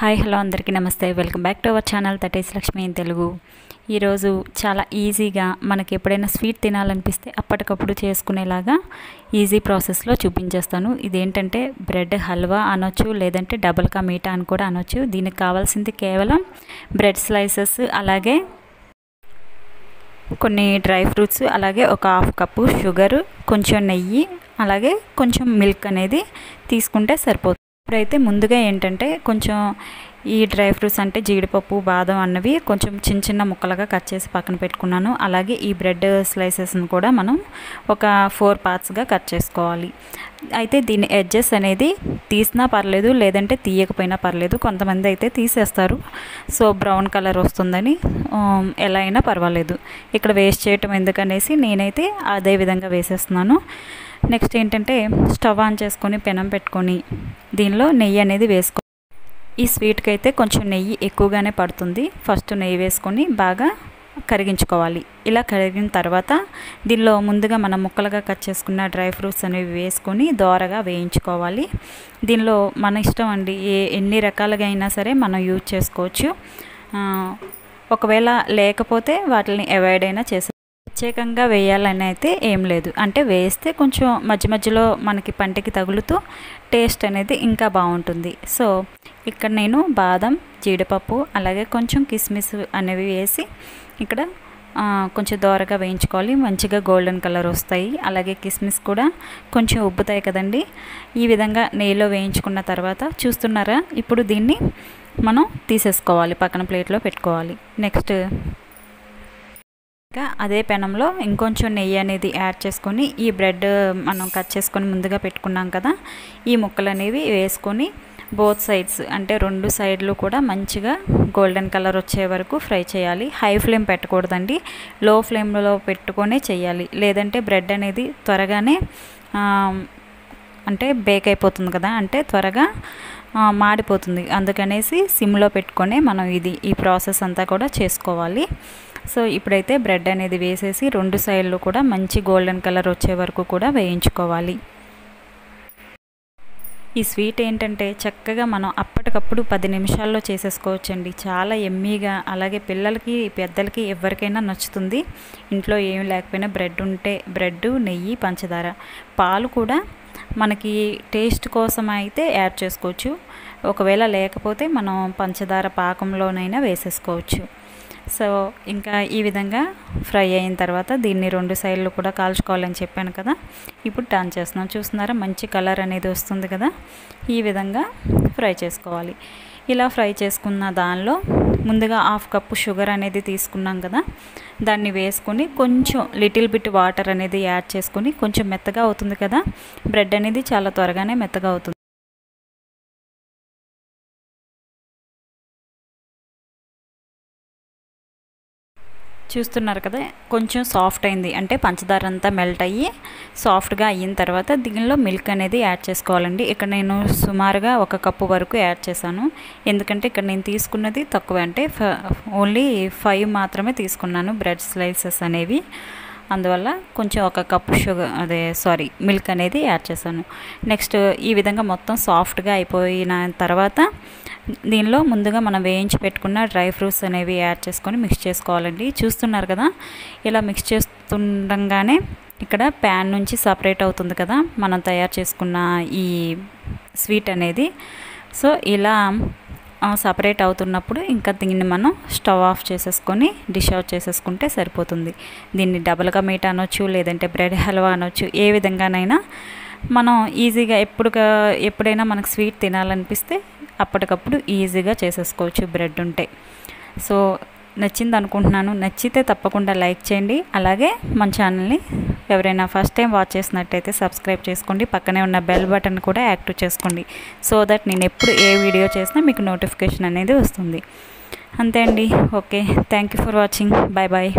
Hi hello అందరికీ నమస్తే. Welcome back to our channel that is Lakshmi in Telugu. ఈరోజు చాలా ఈజీగా మనకి ఎప్పుడైనా స్వీట్ తినాలనిపిస్తే అప్పటికప్పుడు చేసుకునేలాగా ఈజీ ప్రాసెస్లో చూపించేస్తాను. ఇదేంటంటే బ్రెడ్ హల్వా అనొచ్చు, లేదంటే డబుల్ కా మీఠా అని కూడా అనొచ్చు. దీనికి కావాల్సింది కేవలం బ్రెడ్ స్లైసెస్, అలాగే కొన్ని డ్రై ఫ్రూట్స్, అలాగే ఒక హాఫ్ కప్పు షుగరు, కొంచెం నెయ్యి, అలాగే కొంచెం మిల్క్ అనేది తీసుకుంటే సరిపోతుంది. ఇప్పుడైతే ముందుగా ఏంటంటే కొంచెం ఈ డ్రై ఫ్రూట్స్ అంటే జీడిపప్పు, బాదం అన్నవి కొంచెం చిన్న చిన్న ముక్కలుగా కట్ చేసి పక్కన పెట్టుకున్నాను. అలాగే ఈ బ్రెడ్ స్లైసెస్ని కూడా మనం ఒక 4 పార్ట్స్గా కట్ చేసుకోవాలి. అయితే దీని ఎడ్జెస్ అనేది తీసినా పర్లేదు, లేదంటే తీయకపోయినా పర్లేదు. కొంతమంది అయితే తీసేస్తారు, సో బ్రౌన్ కలర్ వస్తుందని. ఎలా అయినా పర్వాలేదు, ఇక్కడ వేస్ట్ చేయటం ఎందుకనేసి నేనైతే అదే విధంగా వేసేస్తున్నాను. నెక్స్ట్ ఏంటంటే స్టవ్ ఆన్ చేసుకొని పెనం పెట్టుకొని దీనిలో నెయ్యి అనేది వేసుకో. ఈ స్వీట్కి అయితే కొంచెం నెయ్యి ఎక్కువగానే పడుతుంది. ఫస్ట్ నెయ్యి వేసుకొని బాగా కరిగించుకోవాలి. ఇలా కరిగిన తర్వాత దీనిలో ముందుగా మనం ముక్కలుగా కట్ చేసుకున్న డ్రై ఫ్రూట్స్ అనేవి వేసుకొని దోరగా వేయించుకోవాలి. దీనిలో మన ఇష్టం అండి, ఎన్ని రకాలుగా అయినా సరే మనం యూజ్ చేసుకోవచ్చు. ఒకవేళ లేకపోతే వాటిని అవాయిడ్ అయినా చేసే, ప్రత్యేకంగా వేయాలని అయితే ఏం లేదు. అంటే వేస్తే కొంచెం మధ్య మధ్యలో మనకి పంటికి తగులుతూ టేస్ట్ అనేది ఇంకా బాగుంటుంది. సో ఇక్కడ నేను బాదం, జీడిపప్పు, అలాగే కొంచెం కిస్మిస్ అనేవి వేసి ఇక్కడ కొంచెం దోరగా వేయించుకోవాలి. మంచిగా గోల్డెన్ కలర్ వస్తాయి. అలాగే కిస్మిస్ కూడా కొంచెం ఉబ్బుతాయి కదండి. ఈ విధంగా నెయ్యిలో వేయించుకున్న తర్వాత చూస్తున్నారా, ఇప్పుడు దీన్ని మనం తీసేసుకోవాలి, పక్కన ప్లేట్లో పెట్టుకోవాలి. నెక్స్ట్ ఇంకా అదే పెనంలో ఇంకొంచెం నెయ్యి అనేది యాడ్ చేసుకొని ఈ బ్రెడ్ మనం కట్ చేసుకొని ముందుగా పెట్టుకున్నాం కదా, ఈ ముక్కలు అనేవి వేసుకొని బోత్ సైడ్స్ అంటే 2 సైడ్లు కూడా మంచిగా గోల్డెన్ కలర్ వచ్చే వరకు ఫ్రై చేయాలి. హై ఫ్లేమ్ పెట్టకూడదండి, లో ఫ్లేమ్లో పెట్టుకొనే చేయాలి. లేదంటే బ్రెడ్ అనేది త్వరగానే అంటే బేక్ అయిపోతుంది కదా, అంటే త్వరగా మాడిపోతుంది. అందుకనేసి సిమ్లో పెట్టుకొని మనం ఈ ప్రాసెస్ అంతా కూడా చేసుకోవాలి. సో ఇప్పుడైతే బ్రెడ్ అనేది వేసేసి 2 సైడ్లు కూడా మంచి గోల్డెన్ కలర్ వచ్చే వరకు కూడా వేయించుకోవాలి. ఈ స్వీట్ ఏంటంటే చక్కగా మనం అప్పటికప్పుడు 10 నిమిషాల్లో చేసేసుకోవచ్చండి. చాలా ఎమ్మీగా, అలాగే పిల్లలకి పెద్దలకి ఎవరికైనా నచ్చుతుంది. ఇంట్లో ఏమి లేకపోయినా బ్రెడ్ ఉంటే బ్రెడ్, నెయ్యి, పంచదార, పాలు కూడా మనకి టేస్ట్ కోసం అయితే యాడ్ చేసుకోవచ్చు. ఒకవేళ లేకపోతే మనం పంచదార పాకంలోనైనా వేసేసుకోవచ్చు. సో ఇంకా ఈ విధంగా ఫ్రై అయిన తర్వాత దీన్ని 2 సైడ్లు కూడా కాల్చుకోవాలని చెప్పాను కదా, ఇప్పుడు టర్న్ చేస్తున్నాం. చూస్తున్నారా, మంచి కలర్ అనేది వస్తుంది కదా. ఈ విధంగా ఫ్రై చేసుకోవాలి. ఇలా ఫ్రై చేసుకున్న దానిలో ముందుగా హాఫ్ కప్పు షుగర్ అనేది తీసుకున్నాం కదా, దాన్ని వేసుకొని కొంచెం లిటిల్ బిట్ వాటర్ అనేది యాడ్ చేసుకొని కొంచెం మెత్తగా అవుతుంది కదా. బ్రెడ్ అనేది చాలా త్వరగానే మెత్తగా అవుతుంది. చూస్తున్నారు కదా, కొంచెం సాఫ్ట్ అయింది, అంటే పంచదార అంతా మెల్ట్ అయ్యి సాఫ్ట్గా అయిన తర్వాత దీనిలో మిల్క్ అనేది యాడ్ చేసుకోవాలండి. ఇక్కడ నేను సుమారుగా 1 కప్పు వరకు యాడ్ చేశాను. ఎందుకంటే ఇక్కడ నేను తీసుకున్నది తక్కువ, అంటే ఓన్లీ 5 మాత్రమే తీసుకున్నాను బ్రెడ్ స్లైసెస్ అనేవి. అందువల్ల కొంచెం 1 కప్పు మిల్క్ అనేది యాడ్ చేశాను. నెక్స్ట్ ఈ విధంగా మొత్తం సాఫ్ట్గా అయిపోయిన తర్వాత దీనిలో ముందుగా మనం వేయించి పెట్టుకున్న డ్రై ఫ్రూట్స్ అనేవి యాడ్ చేసుకొని మిక్స్ చేసుకోవాలండి. చూస్తున్నారు కదా, ఇలా మిక్స్ చేస్తుండగానే ఇక్కడ ప్యాన్ నుంచి సపరేట్ అవుతుంది కదా మనం తయారు చేసుకున్న ఈ స్వీట్ అనేది. సో ఇలా సపరేట్ అవుతున్నప్పుడు ఇంకా దీన్ని మనం స్టవ్ ఆఫ్ చేసేసుకొని డిష్ అవుట్ చేసేసుకుంటే సరిపోతుంది. దీన్ని డబుల్ కా మీఠా అనొచ్చు, లేదంటే బ్రెడ్ హల్వా అనొచ్చు. ఏ విధంగానైనా మనం ఈజీగా ఎప్పుడైనా మనకు స్వీట్ తినాలనిపిస్తే అప్పటికప్పుడు ఈజీగా చేసేసుకోవచ్చు బ్రెడ్ ఉంటే. సో నచ్చింది అనుకుంటున్నాను. నచ్చితే తప్పకుండా లైక్ చేయండి. అలాగే మన ఛానల్ని ఎవరైనా ఫస్ట్ టైం వాచ్ చేసినట్టయితే సబ్స్క్రైబ్ చేసుకోండి. పక్కనే ఉన్న బెల్ బటన్ కూడా యాక్టివ్ చేసుకోండి, సో దట్ నేను ఎప్పుడు ఏ వీడియో చేసినా మీకు నోటిఫికేషన్ అనేది వస్తుంది. అంతే అండి. Okay, thank you for watching. Bye bye.